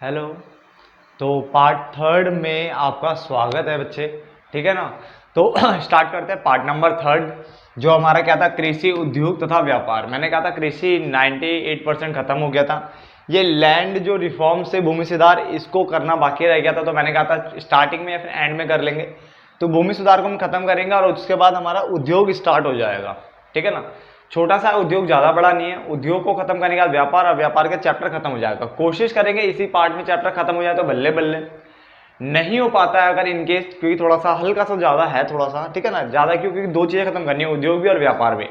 Hello. तो part third में आपका स्वागत है बच्चे, ठीक है ना। तो स्टार्ट करते हैं पार्ट नंबर थर्ड, जो हमारा क्या था, कृषि उद्योग तथा व्यापार। मैंने कहा था कृषि 98% खत्म हो गया था। ये लैंड जो रिफॉर्म से भूमि सुधार, इसको करना बाकी रह गया था। तो मैंने कहा था स्टार्टिंग में या फिर एंड में कर लेंगे। तो भूमि सुधार को हम खत्म करेंगे और उसके बाद हमारा उद्योग स्टार्ट हो जाएगा, ठीक है ना। छोटा सा उद्योग, ज्यादा बड़ा नहीं है। उद्योग को खत्म करने के बाद व्यापार, और व्यापार का चैप्टर खत्म हो जाएगा। कोशिश करेंगे इसी पार्ट में चैप्टर खत्म हो जाए तो बल्ले बल्ले। नहीं हो पाता है अगर इनकेस, क्योंकि थोड़ा सा हल्का सा ज्यादा है, थोड़ा सा, ठीक है ना, ज्यादा क्योंकि दो चीजें खत्म करनी है, उद्योग भी और व्यापार भी।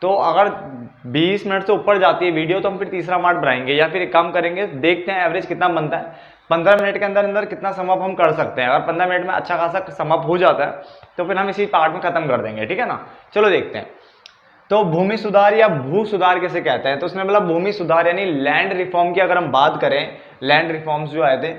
तो अगर 20 मिनट से ऊपर जाती है वीडियो तो हम फिर तीसरा पार्ट बनाएंगे, या फिर एक काम करेंगे, देखते हैं एवरेज कितना बनता है। 15 मिनट के अंदर अंदर कितना समअप हम कर सकते हैं। अगर 15 मिनट में अच्छा खासा समअप हो जाता है तो फिर हम इसी पार्ट में खत्म कर देंगे, ठीक है ना। चलो देखते हैं। तो भूमि सुधार या भू सुधार किसे कहते हैं, तो उसने बोला भूमि सुधार यानी लैंड रिफॉर्म की अगर हम बात करें, लैंड रिफॉर्म्स जो आए थे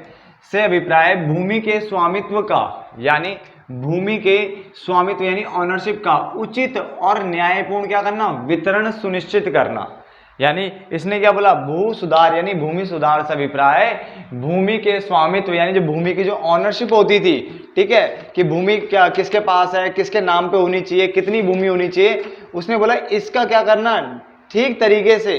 से अभिप्राय भूमि के स्वामित्व का, यानी भूमि के स्वामित्व यानी ऑनरशिप का उचित और न्यायपूर्ण क्या करना, वितरण सुनिश्चित करना। यानी इसने क्या बोला, भू सुधार यानी भूमि सुधार से अभिप्राय भूमि के स्वामित्व यानी जो भूमि की जो ऑनरशिप होती थी, ठीक है, कि भूमि क्या किसके पास है, किसके नाम पे होनी चाहिए, कितनी भूमि होनी चाहिए, उसने बोला इसका क्या करना, ठीक तरीके से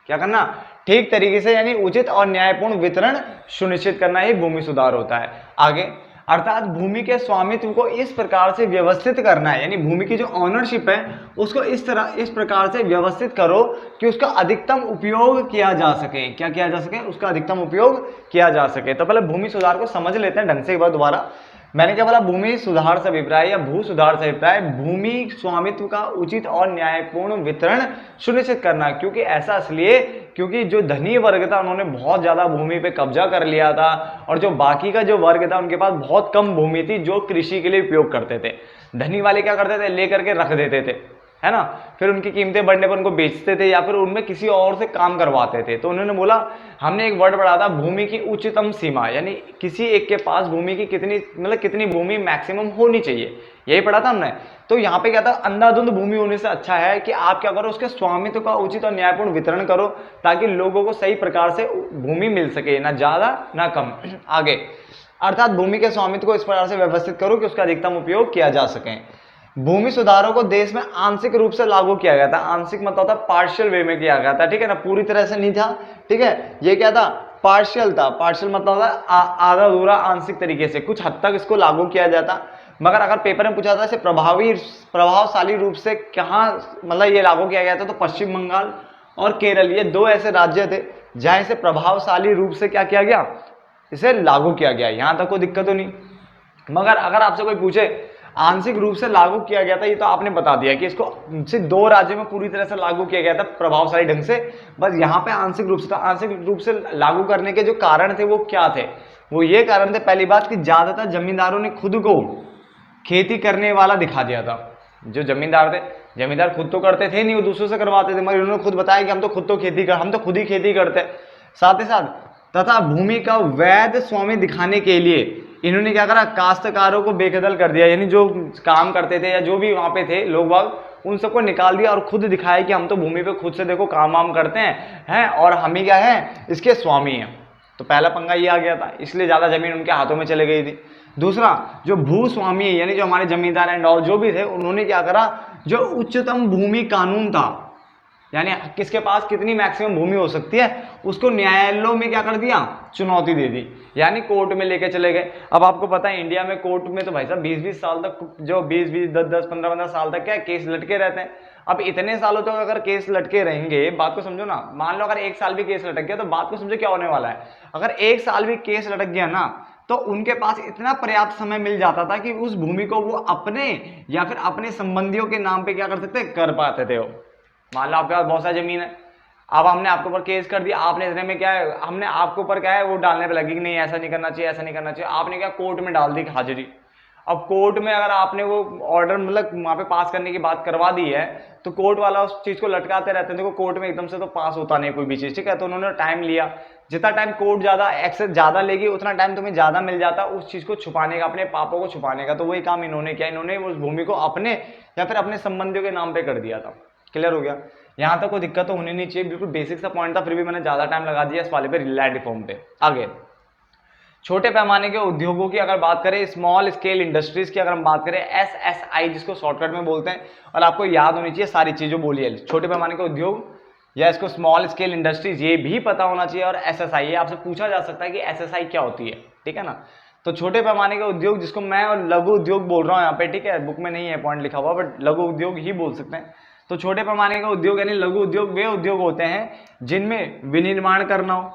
क्या करना, ठीक तरीके से यानी उचित और न्यायपूर्ण वितरण सुनिश्चित करना ही भूमि सुधार होता है। आगे, अर्थात भूमि के स्वामित्व को इस प्रकार से व्यवस्थित करना है, यानी भूमि की जो ऑनरशिप है उसको इस प्रकार से व्यवस्थित करो कि उसका अधिकतम उपयोग किया जा सके। क्या किया जा सके, उसका अधिकतम उपयोग किया जा सके। तो पहले भूमि सुधार को समझ लेते हैं ढंग से एक बार दोबारा। मैंने क्या बोला, भूमि सुधार से अभिप्राय या भू सुधार से अभिप्राय भूमि स्वामित्व का उचित और न्यायपूर्ण वितरण सुनिश्चित करना। क्योंकि ऐसा इसलिए क्योंकि जो धनी वर्ग था उन्होंने बहुत ज्यादा भूमि पे कब्जा कर लिया था, और जो बाकी का जो वर्ग था उनके पास बहुत कम भूमि थी जो कृषि के लिए उपयोग करते थे। धनी वाले क्या करते थे, लेकर के रख देते थे, है ना, फिर उनकी कीमतें बढ़ने पर उनको बेचते थे या फिर उनमें किसी और से काम करवाते थे। तो उन्होंने बोला, हमने एक वर्ड पढ़ा था भूमि की उच्चतम सीमा, यानी किसी एक के पास भूमि की कितनी, मतलब कितनी भूमि मैक्सिमम होनी चाहिए, यही पढ़ा था हमने। तो यहाँ पे क्या था, अंधाधुंध भूमि होने से अच्छा है कि आप क्या करो, उसके स्वामित्व का उचित और न्यायपूर्ण वितरण करो ताकि लोगों को सही प्रकार से भूमि मिल सके, ना ज्यादा ना कम। आगे, अर्थात भूमि के स्वामित्व को इस प्रकार से व्यवस्थित करो कि उसका अधिकतम उपयोग किया जा सके। भूमि सुधारों को देश में आंशिक रूप से लागू किया गया था। आंशिक मतलब था पार्शियल वे में किया गया था, ठीक है ना, पूरी तरह से नहीं था, ठीक है। ये क्या था, पार्शियल था। पार्शियल मतलब था आधा अधूरा, आंशिक तरीके से कुछ हद तक इसको लागू किया जाता। मगर अगर पेपर में पूछा था इसे प्रभावशाली रूप से कहाँ मतलब ये लागू किया गया था, तो पश्चिम बंगाल और केरल, ये दो ऐसे राज्य थे जहां इसे प्रभावशाली रूप से क्या किया गया, इसे लागू किया गया। यहां तक कोई दिक्कत तो नहीं। मगर अगर आपसे कोई पूछे आंशिक रूप से लागू किया गया था, ये तो आपने बता दिया कि इसको सिर्फ दो राज्यों में पूरी तरह से लागू किया गया था प्रभावशाली ढंग से, बस यहाँ पे आंशिक रूप से था। आंशिक रूप से लागू करने के जो कारण थे वो क्या थे, वो ये कारण थे, पहली बात कि ज्यादातर जमींदारों ने खुद को खेती करने वाला दिखा दिया था। जो जमींदार थे, जमींदार खुद तो करते थे नहीं, वो दूसरों से करवाते थे, मगर उन्होंने खुद बताया कि हम तो खुद ही खेती करते हैं। साथ ही साथ तथा भूमि का वैध स्वामी दिखाने के लिए इन्होंने क्या करा, काश्तकारों को बेकदल कर दिया, यानी जो काम करते थे या जो भी वहां पे थे लोग बाग, उन सबको निकाल दिया और खुद दिखाया कि हम तो भूमि पे खुद से देखो काम वाम करते हैं और हम ही क्या है, इसके स्वामी हैं। तो पहला पंगा ये आ गया था, इसलिए ज्यादा जमीन उनके हाथों में चले गई थी। दूसरा, जो भूस्वामी यानी जो हमारे जमींदार एंड ऑल जो भी थे, उन्होंने क्या करा, जो उच्चतम भूमि कानून था, यानी किसके पास कितनी मैक्सिमम भूमि हो सकती है, उसको न्यायालयों में क्या कर दिया, चुनौती दे दी, यानी कोर्ट में लेके चले गए। अब आपको पता है इंडिया में कोर्ट में तो भाई साहब 20-20 साल तक, जो 20-20 10-10 15-15 साल तक क्या केस लटके रहते हैं। अब इतने सालों तक अगर केस लटके रहेंगे, बात को समझो ना, मान लो अगर एक साल भी केस लटक गया तो बात को समझो क्या होने वाला है। अगर एक साल भी केस लटक गया ना, तो उनके पास इतना पर्याप्त समय मिल जाता था कि उस भूमि को वो अपने या फिर अपने संबंधियों के नाम पे क्या कर सकते, कर पाते थे। वो मान लो आपके पास बहुत सारी जमीन है, अब हमने आपके ऊपर केस कर दिया, आपने इतने में क्या है, हमने आपके ऊपर क्या है वो डालने पे लगी कि नहीं ऐसा नहीं करना चाहिए, ऐसा नहीं करना चाहिए, आपने क्या कोर्ट में डाल दी हाजिरी। अब कोर्ट में अगर आपने वो ऑर्डर मतलब वहां पे पास करने की बात करवा दी है, तो कोर्ट वाला उस चीज को लटकाते रहते हैं। देखो कोर्ट में एकदम से तो पास होता नहीं कोई भी चीज, ठीक है, तो उन्होंने टाइम लिया। जितना टाइम कोर्ट ज्यादा एक्सेस ज्यादा लेगी उतना टाइम तुम्हें ज्यादा मिल जाता उस चीज को छुपाने का, अपने पापों को छुपाने का। तो वही काम इन्होंने किया, इन्होंने उस भूमि को अपने या फिर अपने संबंधियों के नाम पे कर दिया था। क्लियर हो गया। यहाँ तक कोई दिक्कत तो होनी नहीं चाहिए, बिल्कुल बेसिक सा पॉइंट था, फिर भी मैंने ज्यादा टाइम लगा दिया इस वाले पे, लैंड रिफॉर्म पे। आगे छोटे पैमाने के उद्योगों की अगर बात करें, स्मॉल स्केल इंडस्ट्रीज की अगर हम बात करें, SSI जिसको शॉर्टकट में बोलते हैं, और आपको याद होनी चाहिए सारी चीजें बोली है, छोटे पैमाने के उद्योग या इसको स्मॉल स्केल इंडस्ट्रीज ये भी पता होना चाहिए, और SSI ये आपसे पूछा जा सकता है कि SSI क्या होती है, ठीक है ना। तो छोटे पैमाने के उद्योग जिसको मैं और लघु उद्योग बोल रहा हूँ यहाँ पे, ठीक है, बुक में नहीं है पॉइंट लिखा हुआ, बट लघु उद्योग ही बोल सकते हैं। तो छोटे पैमाने के उद्योग यानी लघु उद्योग वे उद्योग होते हैं जिनमें विनिर्माण करना हो,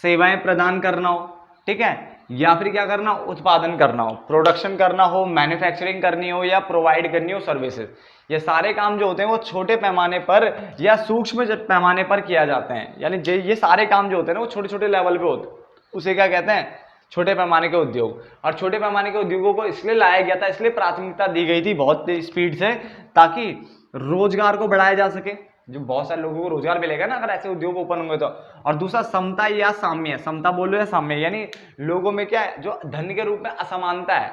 सेवाएं प्रदान करना हो, ठीक है, या फिर क्या करना, उत्पादन करना हो, प्रोडक्शन करना हो, मैन्युफैक्चरिंग करनी हो, या प्रोवाइड करनी हो सर्विसेज, ये सारे काम जो होते हैं वो छोटे पैमाने पर या सूक्ष्म पैमाने पर किया जाते हैं। यानी ये सारे काम जो होते हैं ना वो छोटे छोटे लेवल पे होते हैं, उसे क्या कहते हैं, छोटे पैमाने के उद्योग। और छोटे पैमाने के उद्योगों को इसलिए लाया गया था, इसलिए प्राथमिकता दी गई थी बहुत स्पीड से, ताकि रोजगार को बढ़ाया जा सके, जो बहुत सारे लोगों को रोजगार मिलेगा ना अगर ऐसे उद्योग ओपन होंगे तो। और दूसरा समता या साम्य, समता बोलो या साम्य, यानी लोगों में क्या है, जो धन के रूप में असमानता है,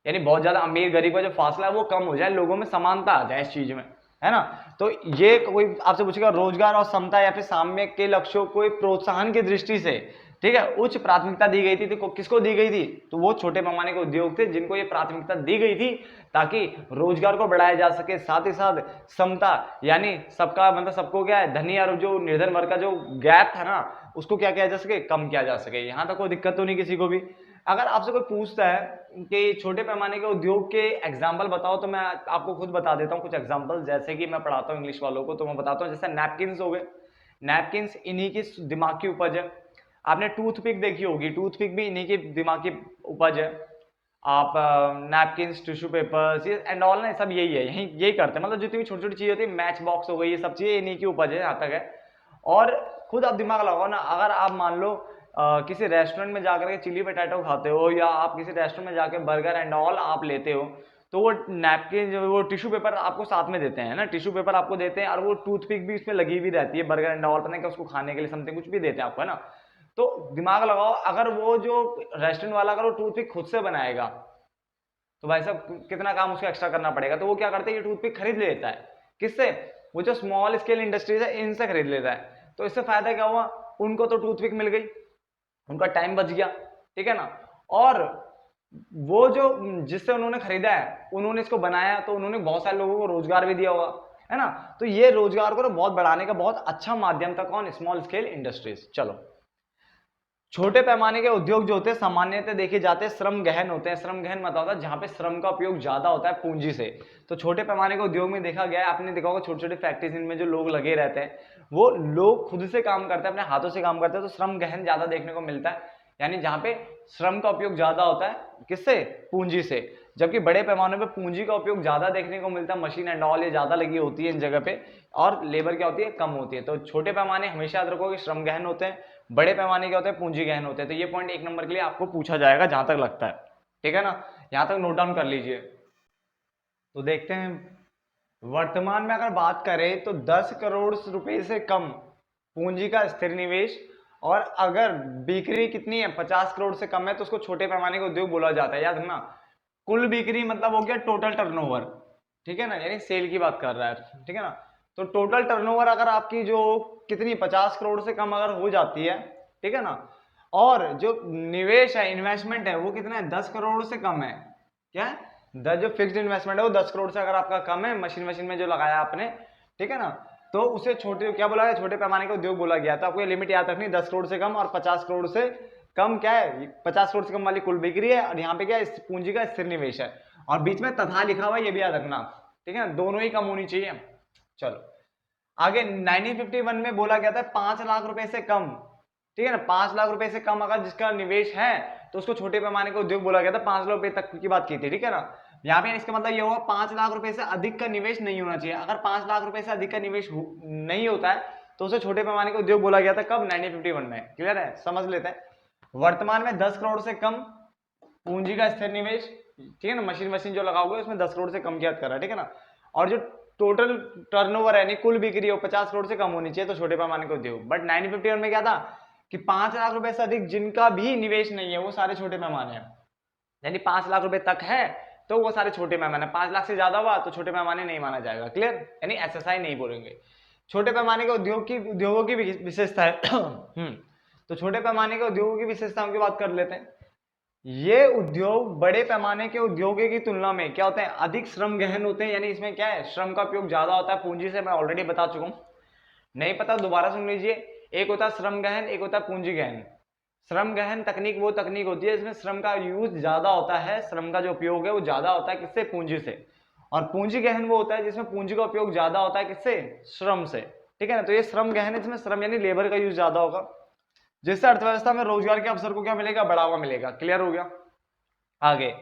यानी बहुत ज्यादा अमीर गरीब का जो फासला है वो कम हो जाए, लोगों में समानता आ जाए इस चीज में, है ना। तो ये कोई आपसे पूछेगा रोजगार और समता या फिर साम्य के लक्ष्यों को प्रोत्साहन की दृष्टि से, ठीक है, उच्च प्राथमिकता दी गई थी। तो किसको दी गई थी, तो वो छोटे पैमाने के उद्योग थे जिनको ये प्राथमिकता दी गई थी, ताकि रोजगार को बढ़ाया जा सके, साथ ही साथ समता यानी सबका मतलब सबको क्या है, धनी और जो निर्धन वर्ग का जो गैप था ना उसको क्या किया जा सके, कम किया जा सके। यहाँ तक कोई दिक्कत तो नहीं किसी को भी। अगर आपसे कोई पूछता है कि छोटे पैमाने के उद्योग के एग्जाम्पल बताओ, तो मैं आपको खुद बता देता हूँ कुछ एग्जाम्पल, जैसे कि मैं पढ़ाता हूँ इंग्लिश वालों को, तो मैं बताता हूँ, जैसे नैपकिन्स हो गए, नैपकिन्स इन्हीं की दिमाग की उपज है। आपने टूथपिक देखी होगी, टूथपिक भी इन्हीं की दिमाग की उपज है। आप नैपकिन्स, टिश्यू पेपर्स, ये एंड ऑल ना सब यही है, यही करते हैं, मतलब जितनी भी छोटी छोटी चीजें होती है, मैच बॉक्स हो गई, ये सब चीजें इन्हीं की उपज है, यहाँ तक है। और खुद आप दिमाग लगाओ ना, अगर आप मान लो किसी रेस्टोरेंट में जाकर के चिली पोटैटो खाते हो, या आप किसी रेस्टोरेंट में जाकर बर्गर एंड ऑल आप लेते हो, तो वो नैपकिन जो वो टिश्यू पेपर आपको साथ में देते हैं ना, टिश्यू पेपर आपको देते हैं, और वो टूथपिक भी उसमें लगी हुई रहती है, बर्गर एंड ऑल पता नहीं क्या उसको खाने के लिए समथिंग कुछ भी देते हैं आपको, है ना। तो दिमाग लगाओ, अगर वो जो रेस्टोरेंट वाला अगर वो टूथपिक खुद से बनाएगा तो भाई साहब कितना काम उसको एक्स्ट्रा करना पड़ेगा। तो वो क्या करते हैं, ये टूथपिक खरीद लेता है, किससे, वो जो स्मॉल स्केल इंडस्ट्रीज है इनसे खरीद लेता है। तो इससे फायदा क्या हुआ, उनको तो टूथपिक मिल गई, उनका टाइम बच गया, ठीक है ना। और वो जो जिससे उन्होंने खरीदा है उन्होंने इसको बनाया, तो उन्होंने बहुत सारे लोगों को रोजगार भी दिया होगा, है ना। तो ये रोजगार को बहुत बढ़ाने का बहुत अच्छा माध्यम था कौन, स्मॉल स्केल इंडस्ट्रीज। चलो, छोटे पैमाने के उद्योग जो होते हैं सामान्यतः देखे जाते हैं श्रम गहन होते हैं। श्रम गहन मतलब होता है जहां पे श्रम का उपयोग ज्यादा होता है पूंजी से। तो छोटे पैमाने के उद्योग में देखा गया है, आपने देखा होगा छोटे छोटे फैक्ट्रीज इनमें जो लोग लगे रहते हैं वो लोग खुद से काम करते हैं, अपने हाथों से काम करते हैं, तो श्रम गहन ज्यादा देखने को मिलता है, यानी जहां पे श्रम का उपयोग ज्यादा होता है, किससे, पूंजी से। जबकि बड़े पैमाने पे पूंजी का उपयोग ज्यादा देखने को मिलता है, मशीन एंड ऑल ये ज्यादा लगी होती है इन जगह पे, और लेबर क्या होती है, कम होती है। तो छोटे पैमाने हमेशा याद रखो कि श्रम गहन होते हैं, बड़े पैमाने क्या होते हैं, पूंजी गहन होते हैं। तो ये पॉइंट एक नंबर के लिए आपको पूछा जाएगा जहां तक लगता है, ठीक है ना, यहां तक नोट डाउन कर लीजिए। तो देखते हैं, वर्तमान में अगर बात करें तो 10 करोड़ रुपए से कम पूंजी का स्थिर निवेश, और अगर बिक्री कितनी है 50 करोड़ से कम है तो उसको छोटे पैमाने का उद्योग बोला जाता है। याद रखना, कुल बिक्री मतलब हो गया टोटल टर्नओवर, ठीक है ना, यानी सेल की बात कर रहा है, ठीक है ना। तो टोटल टर्नओवर अगर आपकी जो कितनी 50 करोड़ से कम अगर हो जाती है, ठीक है ना, और जो निवेश है, इन्वेस्टमेंट है, वो कितना है, 10 करोड़ से कम है, क्या है, जो फिक्स्ड इन्वेस्टमेंट है वो 10 करोड़ से अगर आपका कम है, मशीन में जो लगाया आपने, ठीक है ना, तो उसे छोटे क्या बोला गया, छोटे पैमाने का उद्योग बोला गया। तो आपको ये लिमिट याद रखनी, 10 करोड़ से कम और 50 करोड़ से कम, क्या है, 50 करोड़ से कम वाली कुल बिक्री है, और यहाँ पे क्या है, पूंजी का स्थिर निवेश है, और बीच में तथा लिखा हुआ है, ये भी याद रखना, ठीक है, दोनों ही कम होनी चाहिए। चलो आगे, 1951 में बोला गया था 5 लाख रुपए से कम, ठीक है ना, 5 लाख रुपए से कम अगर जिसका निवेश है तो उसको छोटे पैमाने का उद्योग बोला गया था। 5 लाख रुपए तक की बात की थी, ठीक है ना। यहाँ पे इसका मतलब ये होगा 5 लाख रुपए से अधिक का निवेश नहीं होना चाहिए। अगर 5 लाख रुपए से अधिक का निवेश नहीं होता है तो उसे छोटे पैमाने का उद्योग बोला गया था। कब, 1951 में। क्लियर है, समझ लेते हैं। वर्तमान में 10 करोड़ से कम पूंजी का स्थिर निवेश, ठीक है ना, मशीन जो लगाओगे उसमें 10 करोड़ से कम की याद कर रहा है, ठीक है ना। और जो टोटल टर्नओवर यानी कुल बिक्री हो 50 करोड़ से कम होनी चाहिए, तो छोटे पैमाने का उद्योग। बट 1951 में क्या था कि 5 लाख रुपए से अधिक जिनका भी निवेश नहीं है वो सारे छोटे पैमाने हैं, यानी 5 लाख रुपए तक है तो वो सारे छोटे पैमाने, 5 लाख से ज्यादा हुआ तो छोटे पैमाने नहीं माना जाएगा। क्लियर, यानी एसएसआई नहीं बोलेंगे। छोटे पैमाने के उद्योगों की विशेषता है। तो छोटे पैमाने के उद्योगों की विशेषताओं की बात कर लेते हैं। ये उद्योग बड़े पैमाने के उद्योगों की तुलना में क्या होते हैं, अधिक श्रम गहन होते हैं, यानी इसमें क्या है, श्रम का उपयोग ज्यादा होता है पूंजी से, मैं ऑलरेडी बता चुका हूं, नहीं पता दोबारा सुन लीजिए। एक होता है श्रम गहन, एक होता है पूंजी गहन। श्रम गहन तकनीक वो तकनीक होती है जिसमें श्रम का यूज ज्यादा होता है, श्रम का जो उपयोग है वो ज्यादा होता है किससे, पूंजी से। और पूंजी गहन वो होता है जिसमें पूंजी का उपयोग ज्यादा होता है किससे, श्रम से, ठीक है ना। तो ये श्रम गहन है जिसमें श्रम यानी लेबर का यूज ज्यादा होगा, जिससे अर्थव्यवस्था में रोजगार के अवसर को क्या मिलेगा, बढ़ावा मिलेगा। क्लियर हो गया। आगे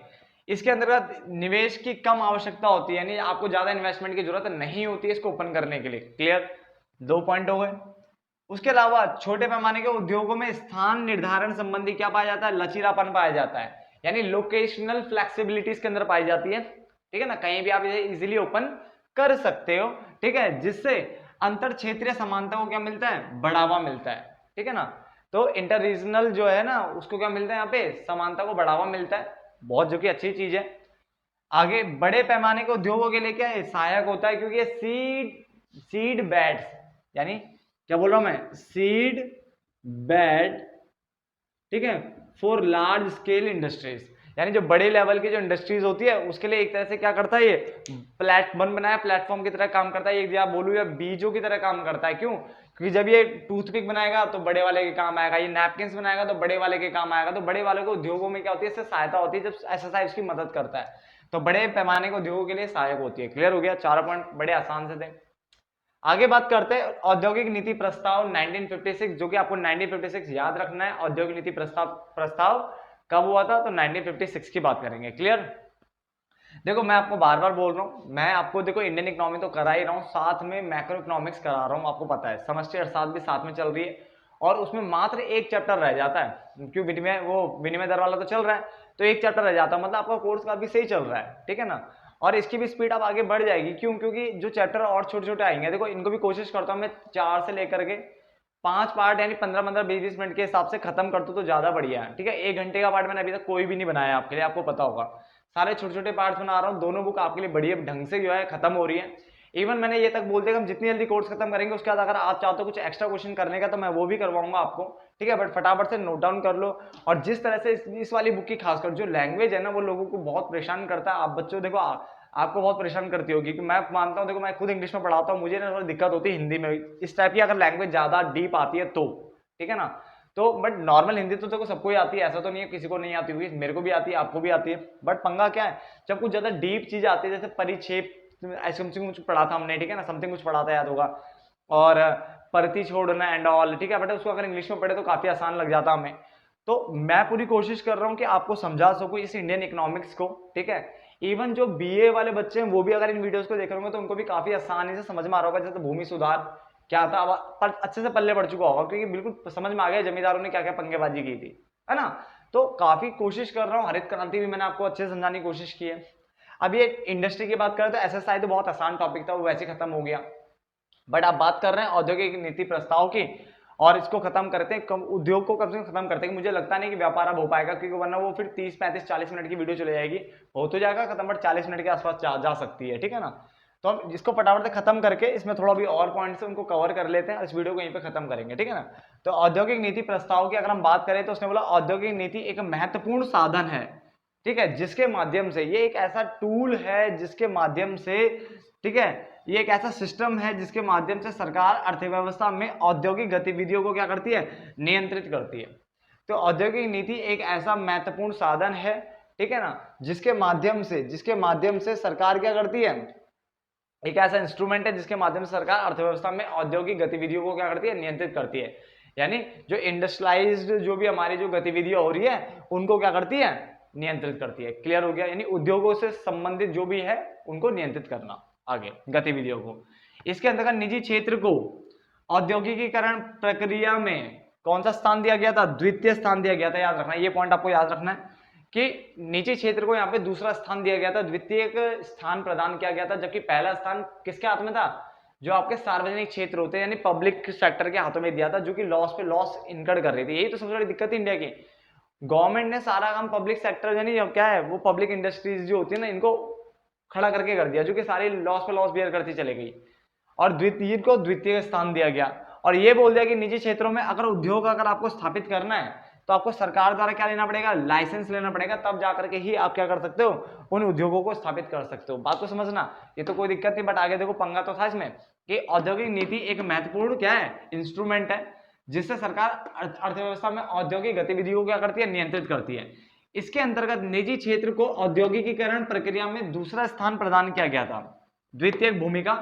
इसके अंतर्गत निवेश की कम आवश्यकता होती है, यानी आपको ज्यादा इन्वेस्टमेंट की जरूरत नहीं होती है इसको ओपन करने के लिए। क्लियर, 2 पॉइंट हो गए। उसके अलावा छोटे पैमाने के उद्योगों में स्थान निर्धारण संबंधी क्या पाया जाता है, लचीलापन पाया जाता है, यानी लोकेशनल फ्लेक्सिबिलिटी इसके अंदर पाई जाती है, ठीक है ना। कहीं भी आप इसे इजीली ओपन कर सकते हो, ठीक है, जिससे अंतर क्षेत्रीय समानता को क्या मिलता है, बढ़ावा मिलता है, ठीक है ना। तो इंटर रीजनल जो है ना उसको क्या मिलता है, यहाँ पे समानता को बढ़ावा मिलता है, बहुत जो कि अच्छी चीज है। आगे बड़े पैमाने के उद्योगों के लिए क्या है, सहायक होता है, क्योंकि ये सीड बेड्स, यानी क्या बोल रहा हूं मैं, सीड बेड, ठीक है, फॉर लार्ज स्केल इंडस्ट्रीज, यानी जो बड़े लेवल की जो इंडस्ट्रीज होती है उसके लिए एक तरह से क्या करता है, ये प्लेटफॉर्म बनाया, प्लेटफॉर्म की तरह काम करता है, एक बोलूं या बीजों की तरह काम करता है। क्यों, क्योंकि जब ये टूथपिक बनाएगा तो बड़े वाले के काम आएगा, ये नैपकिन बनाएगा तो बड़े वाले के काम आएगा। तो बड़े वाले को उद्योगों में क्या होती है, इससे सहायता होती है, जब एसएसआई उसकी मदद करता है, तो बड़े पैमाने के उद्योगों के लिए सहायक होती है। क्लियर हो गया, 4 पॉइंट बड़े आसान से थे। आगे बात करते हैं औद्योगिक नीति प्रस्ताव 1956, जो कि आपको 1956 याद रखना है। औद्योगिक नीति प्रस्ताव कब हुआ था, तो 1956 की बात करेंगे। क्लियर, देखो मैं आपको बार बार बोल रहा हूँ, मैं आपको देखो इंडियन इकोनॉमी तो करा ही रहा हूँ, साथ में मैक्रो इकोनॉमिक्स करा रहा हूँ, आपको पता है समष्टि अर्थशास्त्र भी साथ में चल रही है, और उसमें मात्र एक चैप्टर रह जाता है, क्यों विनिमय दर वाला तो चल रहा है, तो एक चैप्टर रह जाता है, मतलब आपका कोर्स काफी सही चल रहा है, ठीक है ना। और इसकी भी स्पीड अब आगे बढ़ जाएगी, क्यों, क्योंकि जो चैप्टर और छोटे छोटे आएंगे, देखो इनको भी कोशिश करता हूँ मैं 4 से लेकर के 5 पार्ट, यानी 15-15, 20-20 मिनट के हिसाब से खत्म कर दूं तो ज्यादा बढ़िया है, ठीक है। 1 घंटे का पार्ट मैंने अभी तक कोई भी नहीं बनाया आपके लिए, आपको पता होगा, सारे छोटे छोटे पार्ट्स बना रहा हूँ, दोनों बुक आपके लिए बढ़िया ढंग से जो है खत्म हो रही है। इवन मैंने ये तक बोल दिया कि हम जितनी जल्दी कोर्स खत्म करेंगे, उसके बाद अगर आप चाहते हो कुछ एक्स्ट्रा क्वेश्चन करने का तो मैं वो भी करवाऊंगा आपको, ठीक है, बट फटाफट से नोट डाउन कर लो। और जिस तरह से इस वाली बुक की खासकर जो लैंग्वेज है ना, वो लोगों को बहुत परेशान करता है। आप बच्चों देखो आपको बहुत परेशान करती होगी, कि मैं मानता हूँ, देखो मैं खुद इंग्लिश में पढ़ाता हूँ, मुझे ना थोड़ी दिक्कत होती है हिंदी में, इस टाइप की अगर लैंग्वेज ज्यादा डीप आती है तो, ठीक है ना। तो बट नॉर्मल हिंदी तो देखो सबको ही आती है, ऐसा तो नहीं है किसी को नहीं आती होगी, मेरे को भी आती है, आपको भी आती है, बट पंगा क्या है, जब कुछ ज्यादा डीप चीज आती है, जैसे परिक्षेप ऐसे कुछ पढ़ा था हमने, ठीक है ना, समथिंग कुछ पढ़ा था, याद होगा, और परती छोड़ना एंड ऑल, ठीक है, बट उसको अगर इंग्लिश में पढ़े तो काफी आसान लग जाता हमें। तो मैं पूरी कोशिश कर रहा हूँ कि आपको समझा सकूं इस इंडियन इकोनॉमिक्स को, ठीक है। इवन जो बीए वाले बच्चे हैं वो भी अगर इन वीडियोस को देख रहे होंगे तो उनको भी काफी आसानी से समझ में आ रहा होगा, जैसे भूमि सुधार क्या था, अब अच्छे से पल्ले पड़ चुका होगा, क्योंकि बिल्कुल समझ में आ गया जमींदारों ने क्या क्या पंगेबाजी की थी, है ना। तो काफी कोशिश कर रहा हूँ, हरित क्रांति भी मैंने आपको अच्छे से समझाने की कोशिश की है। अब ये इंडस्ट्री की बात करें तो एसएसआई तो बहुत आसान टॉपिक था, वो वैसे खत्म हो गया, बट आप बात कर रहे हैं औद्योगिक नीति प्रस्ताव की, और इसको खत्म करते हैं, उद्योग को कम से कम खत्म करते हैं। मुझे लगता नहीं कि व्यापार अब हो पाएगा, क्योंकि वरना वो फिर 30, 35, 40 मिनट की वीडियो चले जाएगी, हो तो जाएगा खत्म, बट 40 मिनट के आसपास जा सकती है, ठीक है ना। तो हम इसको फटाफट से खत्म करके इसमें थोड़ा भी और पॉइंट्स है उनको कवर कर लेते हैं, इस वीडियो को यहीं पे खत्म करेंगे, ठीक है ना। तो औद्योगिक नीति प्रस्ताव की अगर हम बात करें तो उसने बोला औद्योगिक नीति एक महत्वपूर्ण साधन है, ठीक है, जिसके माध्यम से, ये एक ऐसा टूल है जिसके माध्यम से, ठीक है, ये एक ऐसा सिस्टम है जिसके माध्यम से सरकार अर्थव्यवस्था में औद्योगिक गतिविधियों को क्या करती है, नियंत्रित करती है। तो औद्योगिक नीति एक ऐसा महत्वपूर्ण साधन है, ठीक है ना, जिसके माध्यम से सरकार क्या करती है, एक ऐसा इंस्ट्रूमेंट है जिसके माध्यम से सरकार अर्थव्यवस्था में औद्योगिक गतिविधियों को क्या करती है, नियंत्रित करती है। यानी जो इंडस्ट्रियलाइज्ड जो भी हमारी जो गतिविधियां हो रही है उनको क्या करती है, नियंत्रित करती है। क्लियर हो गया, यानी उद्योगों से संबंधित जो भी है उनको नियंत्रित करना, आगे गतिविधियों को। इसके अंतर्गत निजी क्षेत्र को औद्योगिकीकरण प्रक्रिया में कौन सा स्थान दिया गया था, द्वितीय स्थान दिया गया था, याद रखना, ये पॉइंट आपको याद रखना है कि निजी क्षेत्र को यहाँ पे दूसरा स्थान दिया गया था, द्वितीय स्थान प्रदान किया गया था, जबकि पहला स्थान किसके हाथ में था, जो आपके सार्वजनिक क्षेत्र होते हैं यानी पब्लिक सेक्टर के हाथों में दिया था, जो कि लॉस पे लॉस इनकर्ड कर रही थी। यही तो सबसे बड़ी दिक्कत है इंडिया की, गवर्नमेंट ने सारा काम पब्लिक सेक्टर यानी क्या है, वो पब्लिक इंडस्ट्रीज जो होती है ना, इनको खड़ा करके कर दिया, जो कि सारी लॉस पे लॉस बियर करती चले गई। और द्वितीय को द्वितीय स्थान दिया गया। और ये बोल दिया कि निजी क्षेत्रों में अगर उद्योग अगर आपको स्थापित करना है तो आपको सरकार द्वारा क्या लेना पड़ेगा, लाइसेंस लेना पड़ेगा, तब जाकर के ही आप क्या कर सकते हो, उन उद्योगों को स्थापित कर सकते हो। बात को समझना, ये तो कोई दिक्कत नहीं, बट आगे देखो पंगा तो था इसमें कि औद्योगिक नीति एक महत्वपूर्ण क्या है, इंस्ट्रूमेंट है, जिससे सरकार अर्थव्यवस्था में औद्योगिक गतिविधियों को क्या करती है, नियंत्रित करती है। इसके अंतर्गत निजी क्षेत्र को औद्योगिकीकरण प्रक्रिया में दूसरा स्थान प्रदान किया गया था, द्वितीय भूमिका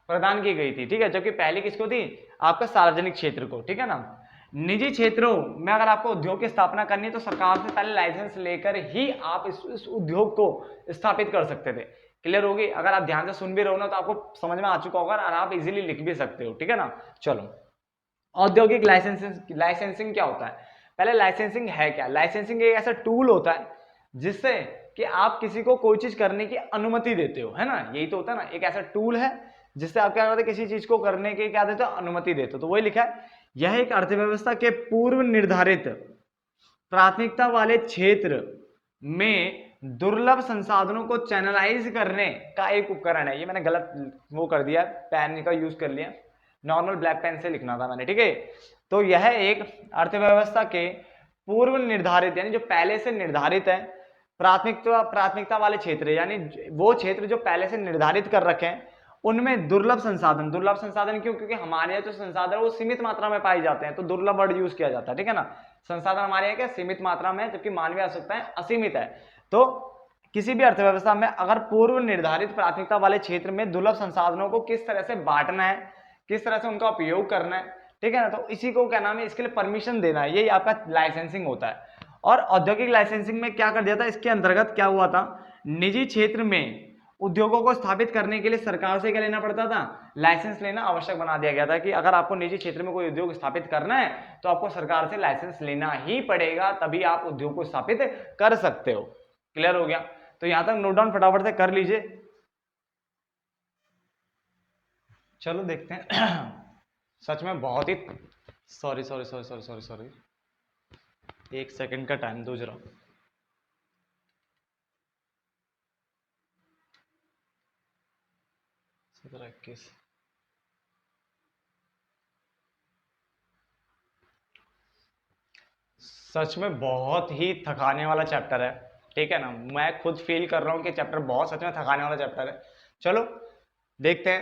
प्रदान की गई थी, ठीक है, जबकि पहली किसको थी, आपका सार्वजनिक क्षेत्र को, ठीक है ना। निजी क्षेत्रों में अगर आपको उद्योग की स्थापना करनी है तो सरकार से पहले लाइसेंस लेकर ही आप इस उद्योग को स्थापित कर सकते थे। क्लियर होगी, अगर आप ध्यान से सुन भी रहे हो ना तो आपको समझ में आ चुका होगा और आप इजीली लिख भी सकते हो, ठीक है ना। चलो, औद्योगिक लाइसेंसिंग क्या होता है, पहले लाइसेंसिंग है क्या। लाइसेंसिंग एक ऐसा टूल होता है जिससे कि आप किसी को कोई चीज करने की अनुमति देते हो, है ना, यही तो होता है ना, एक ऐसा टूल है जिससे आप क्या करते हो, किसी चीज को करने की क्या देते हो, अनुमति देते हो। तो वही लिखा है, यह एक अर्थव्यवस्था के पूर्व निर्धारित प्राथमिकता वाले क्षेत्र में दुर्लभ संसाधनों को चैनलाइज करने का एक उपकरण है। ये मैंने गलत वो कर दिया, पेन का यूज कर लिया, नॉर्मल ब्लैक पेन से लिखना था मैंने, ठीक है। तो यह एक अर्थव्यवस्था के पूर्व निर्धारित, यानी जो पहले से निर्धारित है, प्राथमिकता वाले क्षेत्र, यानी वो क्षेत्र जो पहले से निर्धारित कर रखे हैं, उनमें दुर्लभ संसाधन क्यों, क्योंकि हमारे यहाँ जो संसाधन वो सीमित मात्रा में पाए जाते हैं, तो दुर्लभ वर्ड यूज किया जाता है, ठीक है ना। संसाधन हमारे यहाँ क्या सीमित मात्रा में है, जबकि मानवीय आवश्यकताएं असीमित है। तो किसी भी अर्थव्यवस्था में अगर पूर्व निर्धारित प्राथमिकता वाले क्षेत्र में दुर्लभ संसाधनों को किस तरह से बांटना है, किस तरह से उनका उपयोग करना है, ठीक है ना, तो इसी को क्या नाम है, इसके लिए परमिशन देना है, यही आपका लाइसेंसिंग होता है। और औद्योगिक लाइसेंसिंग में क्या कर दिया था, इसके अंतर्गत क्या हुआ था, निजी क्षेत्र में उद्योगों को स्थापित करने के लिए सरकार से क्या लेना पड़ता था, लाइसेंस लेना आवश्यक बना दिया गया था कि अगर आपको निजी क्षेत्र में कोई उद्योग स्थापित करना है तो आपको सरकार से लाइसेंस लेना ही पड़ेगा, तभी आप उद्योग को स्थापित कर सकते हो। क्लियर हो गया, तो यहां तक नोट डाउन फटाफट से कर लीजिए। चलो देखते हैं सच में बहुत ही सॉरी, एक सेकंड का टाइम दो जरा। सच में बहुत ही थकाने वाला चैप्टर है, ठीक है ना, मैं खुद फील कर रहा हूँ कि चैप्टर बहुत सच में थकाने वाला चैप्टर है। चलो देखते हैं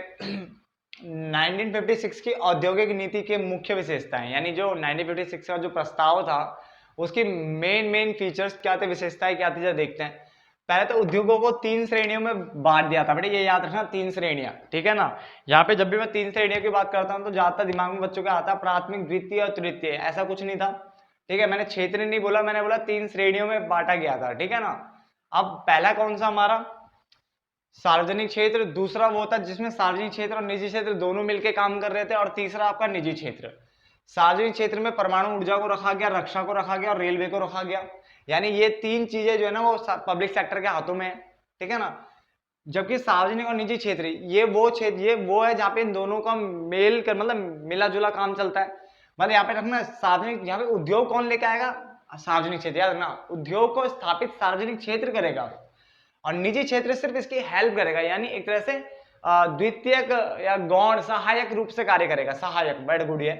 1956 की औद्योगिक नीति के मुख्य विशेषताएं, यानी जो 1956 का जो प्रस्ताव था उसकी मेन फीचर्स क्या थे, विशेषताएं क्या थी, जरा देखते हैं। पहले तो उद्योगों को 3 श्रेणियों में बांट दिया था, बेटे ये याद रखना, 3 श्रेणियां, ठीक है ना। यहाँ पे जब भी मैं 3 श्रेणियों की बात करता हूँ तो ज्यादातर दिमाग में बच्चों का आता प्राथमिक, द्वितीय और तृतीय, ऐसा कुछ नहीं था, ठीक है। मैंने क्षेत्र नहीं बोला, मैंने बोला 3 श्रेणियों में बांटा गया था, ठीक है ना। अब पहला कौन सा हमारा, सार्वजनिक क्षेत्र, दूसरा वो था जिसमें सार्वजनिक क्षेत्र और निजी क्षेत्र दोनों मिलकर काम कर रहे थे, और तीसरा आपका निजी क्षेत्र। सार्वजनिक क्षेत्र में परमाणु ऊर्जा को रखा गया, रक्षा को रखा गया और रेलवे को रखा गया, यानी ये 3 चीजें जो है ना वो पब्लिक सेक्टर के हाथों में है, ठीक है ना। जबकि सार्वजनिक और निजी क्षेत्र ये वो है जहाँ पे इन दोनों का मेल कर मतलब मिला जुला काम चलता है। मतलब यहाँ पे रखना सार्वजनिक, यहाँ पे उद्योग कौन लेके आएगा, सार्वजनिक क्षेत्र, याद रखना उद्योग को स्थापित सार्वजनिक क्षेत्र करेगा और निजी क्षेत्र सिर्फ इसकी हेल्प करेगा, यानी एक तरह से द्वितीयक या गौण सहायक रूप से कार्य करेगा, सहायक वर्ड गुड है।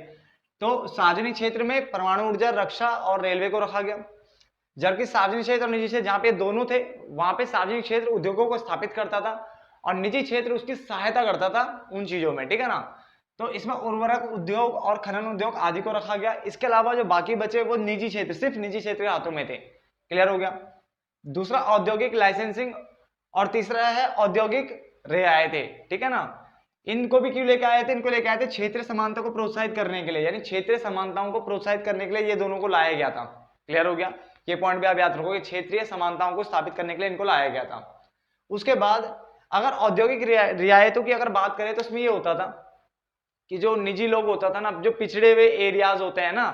तो सार्वजनिक क्षेत्र में परमाणु ऊर्जा, रक्षा और रेलवे को रखा गया, जबकि सार्वजनिक क्षेत्र और निजी क्षेत्र जहां पे दोनों थे वहां पे सार्वजनिक क्षेत्र उद्योगों को स्थापित करता था और निजी क्षेत्र उसकी सहायता करता था उन चीजों में, ठीक है ना। तो इसमें उर्वरक उद्योग और खनन उद्योग आदि को रखा गया। इसके अलावा जो बाकी बचे वो निजी क्षेत्र, सिर्फ निजी क्षेत्र के हाथों में थे। क्लियर हो गया। दूसरा औद्योगिक लाइसेंसिंग और तीसरा है औद्योगिक रियायतें, ठीक है ना। इनको भी क्यों लेके आए थे, इनको लेके आए थे क्षेत्रीय समानता को प्रोत्साहित करने के लिए, यानी क्षेत्रीय समानताओं को प्रोत्साहित करने के लिए ये दोनों को लाया गया था। क्लियर हो गया, ये पॉइंट भी आप याद रखोगे, क्षेत्रीय समानताओं को स्थापित करने के लिए इनको लाया गया था। उसके बाद अगर औद्योगिक रियायतों की अगर बात करें तो उसमें ये होता था कि जो निजी लोग होता था ना, जो पिछड़े हुए एरियाज होते हैं ना,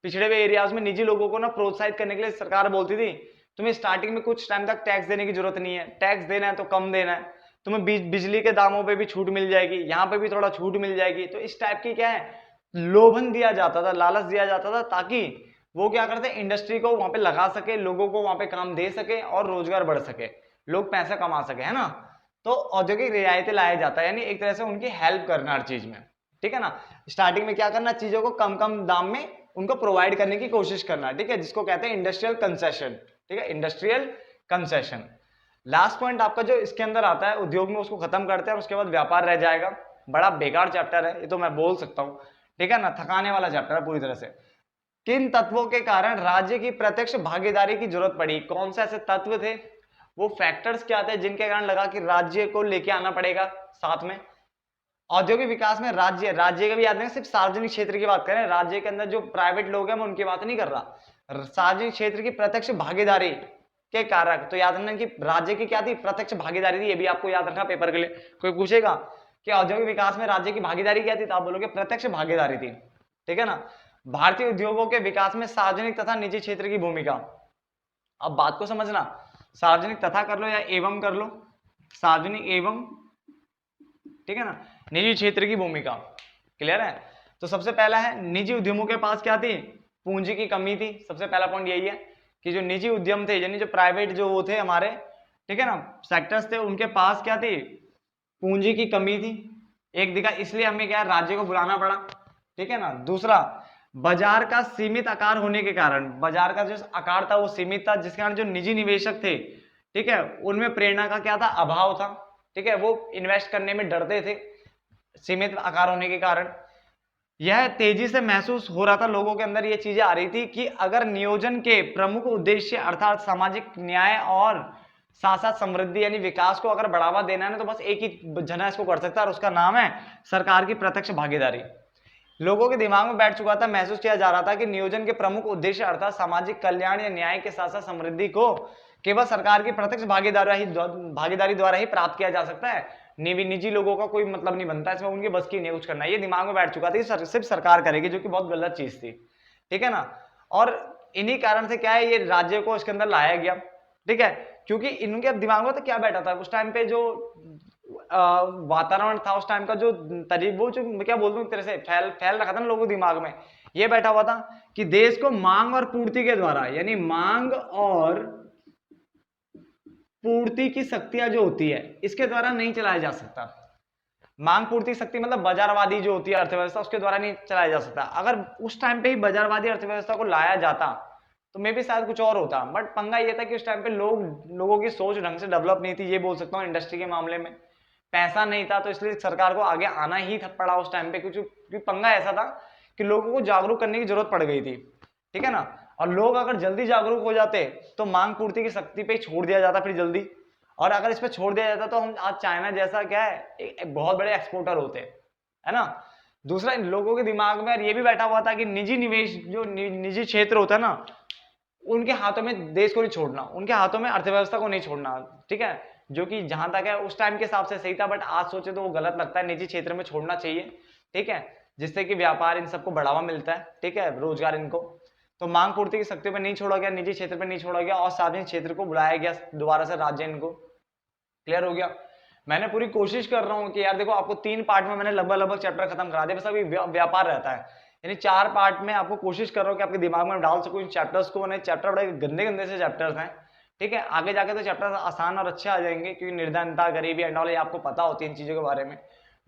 पिछड़े हुए एरियाज में निजी लोगों को ना प्रोत्साहित करने के लिए सरकार बोलती थी तुम्हें स्टार्टिंग में कुछ टाइम तक टैक्स देने की जरूरत नहीं है, टैक्स देना है तो कम देना है, तुम्हें बिजली के दामों पे भी छूट मिल जाएगी, यहाँ पे भी थोड़ा छूट मिल जाएगी। तो इस टाइप की क्या है, लोभन दिया जाता था, लालच दिया जाता था, ताकि वो क्या करते इंडस्ट्री को वहां पे लगा सके, लोगों को वहां पे काम दे सके और रोजगार बढ़ सके, लोग पैसा कमा सके, है ना। तो औद्योगिक रियायतें लाया जाता है, यानी एक तरह से उनकी हेल्प करना हर चीज में, ठीक है ना। स्टार्टिंग में क्या करना, चीजों को कम कम दाम में उनको प्रोवाइड करने की कोशिश करना, ठीक है, जिसको कहते हैं इंडस्ट्रियल कंसेशन, ठीक है, इंडस्ट्रियल कंसेशन। लास्ट पॉइंट आपका जो इसके अंदर आता है उद्योग में, उसको खत्म करते हैं और उसके बाद व्यापार रह जाएगा। बड़ा बेकार चैप्टर है ये तो मैं बोल सकता हूँ, ठीक है ना, थकाने वाला चैप्टर है पूरी तरह से। किन तत्वों के कारण राज्य की प्रत्यक्ष भागीदारी की जरूरत पड़ी, कौन से ऐसे तत्व थे, वो फैक्टर्स क्या थे जिनके कारण लगा कि राज्य को लेके आना पड़ेगा साथ में। औद्योगिक विकास में राज्य, राज्य का भी याद नहीं, सिर्फ सार्वजनिक क्षेत्र की बात करें, राज्य के अंदर जो प्राइवेट लोग हैं मैं उनकी बात नहीं कर रहा। सार्वजनिक क्षेत्र की प्रत्यक्ष भागीदारी के कारक, तो याद रखना कि राज्य की क्या थी, प्रत्यक्ष भागीदारी थी, ये भी आपको याद रखना पेपर के लिए। कोई पूछेगा कि औद्योगिक विकास में राज्य की भागीदारी क्या थी, तो आप बोलोगे प्रत्यक्ष भागीदारी थी, ठीक है ना। भारतीय उद्योगों के विकास में सार्वजनिक तथा निजी क्षेत्र की भूमिका, अब बात को समझना, सार्वजनिक तथा कर लो या एवं कर लो, सार्वजनिक एवं, ठीक है ना, निजी क्षेत्र की भूमिका, क्लियर है। तो सबसे पहला है निजी उद्यमों के पास क्या थी, पूंजी की कमी थी, सबसे पहला पॉइंट यही है कि जो निजी उद्यम थे, यानी जो प्राइवेट जो वो थे हमारे, ठीक है ना, सेक्टर्स थे, उनके पास क्या थी, पूंजी की कमी थी, एक दिखा, इसलिए हमें क्या राज्य को बुलाना पड़ा, ठीक है ना। दूसरा, बाजार का सीमित आकार होने के कारण, बाजार का जो आकार था वो सीमित था, जिसके कारण जो निजी निवेशक थे, ठीक है, उनमें प्रेरणा का क्या था, अभाव था, ठीक है, वो इन्वेस्ट करने में डरते थे सीमित आकार होने के कारण। यह तेजी से महसूस हो रहा था लोगों के अंदर, ये चीजें आ रही थी कि अगर नियोजन के प्रमुख उद्देश्य अर्थात सामाजिक न्याय और साथ साथ समृद्धि यानी विकास को अगर बढ़ावा देना है ना, तो बस एक ही जना इसको कर सकता है और उसका नाम है सरकार की प्रत्यक्ष भागीदारी। लोगों के दिमाग में बैठ चुका था, महसूस किया जा रहा था कि नियोजन के प्रमुख उद्देश्य अर्थात सामाजिक कल्याण या न्याय के साथ साथ समृद्धि को केवल सरकार की प्रत्यक्ष भागीदारी द्वारा ही प्राप्त किया जा सकता है, निजी लोगों का कोई मतलब नहीं बनता इसमें, उनकी बस की नहीं कुछ करना, ये दिमाग में बैठ चुका था, सिर्फ सरकार करेगी, जो कि बहुत गलत चीज थी, ठीक है ना। और इन्हीं कारण से क्या है, ये राज्य को इसके अंदर लाया गया, ठीक है, क्योंकि इनके दिमाग में तो क्या बैठा था उस टाइम पे, जो वातावरण था उस टाइम का, जो वो जो मैं क्या बोलता हूँ, तरह से फैल रखा था ना लोगों के दिमाग में, ये बैठा हुआ था कि देश को मांग और पूर्ति के द्वारा, यानी मांग और पूर्ति की शक्तियां जो होती है इसके द्वारा नहीं चलाया जा सकता। मांग पूर्ति शक्ति मतलब बाजारवादी जो होती है अर्थव्यवस्था, उसके द्वारा नहीं चलाया जा सकता। अगर उस टाइम पे ही बाजारवादी अर्थव्यवस्था को लाया जाता तो मे भी शायद कुछ और होता, बट पंगा ये था कि उस टाइम पे लोगों की सोच ढंग से डेवलप नहीं थी, ये बोल सकता हूँ इंडस्ट्री के मामले में पैसा नहीं था, तो इसलिए सरकार को आगे आना ही पड़ा उस टाइम पे, क्योंकि पंगा ऐसा था कि लोगों को जागरूक करने की जरूरत पड़ गई थी, ठीक है ना। और लोग अगर जल्दी जागरूक हो जाते तो मांग पूर्ति की शक्ति पे छोड़ दिया जाता फिर जल्दी, और अगर इस पे छोड़ दिया जाता तो हम आज चाइना जैसा क्या है एक बहुत बड़े एक्सपोर्टर होते, है ना। दूसरा, इन लोगों के दिमाग में ये भी बैठा हुआ था कि निजी निवेश जो निजी क्षेत्र होता है ना, उनके हाथों में देश को नहीं छोड़ना, उनके हाथों में अर्थव्यवस्था को नहीं छोड़ना, ठीक है, जो कि जहां तक है उस टाइम के हिसाब से सही था, बट आज सोचे तो वो गलत लगता है, निजी क्षेत्र में छोड़ना चाहिए, ठीक है, जिससे कि व्यापार इन सबको बढ़ावा मिलता है, ठीक है, रोजगार इनको। तो मांग पूर्ति की शक्ति पर नहीं छोड़ा गया, निजी क्षेत्र पर नहीं छोड़ा गया, और सार्वजनिक क्षेत्र को बुलाया गया दोबारा से राज्य इनको, क्लियर हो गया। मैंने पूरी कोशिश कर रहा हूँ कि यार देखो, आपको 3 पार्ट में मैंने लगभग चैप्टर खत्म करा दिया, बस अभी व्यापार रहता है, यानी 4 पार्ट में आपको कोशिश कर रहा हूँ कि आपके दिमाग में डाल सकूँ इन चैप्टर्स को। चैप्टर बड़े गंदे गंदे से चैप्टर्स हैं, ठीक है, आगे जाके तो चैप्टर आसान और अच्छे आ जाएंगे, क्योंकि निर्धनता, गरीबी एंड ऑल ये आपको पता होती है इन चीजों के बारे में,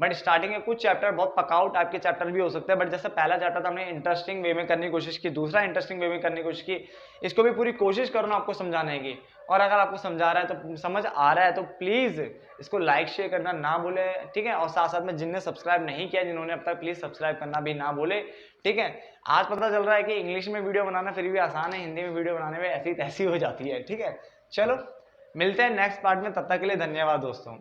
बट स्टार्टिंग में कुछ चैप्टर बहुत पकाऊ टाइप के चैप्टर भी हो सकते हैं, बट जैसे पहला चैप्टर था हमने इंटरेस्टिंग वे में करने की कोशिश की, दूसरा इंटरेस्टिंग वे में करने की कोशिश की, इसको भी पूरी कोशिश करो आपको समझाने की। और अगर आपको समझा रहा है तो समझ आ रहा है तो प्लीज इसको लाइक शेयर करना ना भूले, ठीक है, और साथ साथ में जिनने सब्सक्राइब नहीं किया जिन्होंने अब तक, प्लीज सब्सक्राइब करना भी ना भूले, ठीक है। आज पता चल रहा है कि इंग्लिश में वीडियो बनाना फिर भी आसान है, हिंदी में वीडियो बनाने में ऐसी तैसी हो जाती है, ठीक है। चलो मिलते हैं नेक्स्ट पार्ट में, तब तक के लिए धन्यवाद दोस्तों।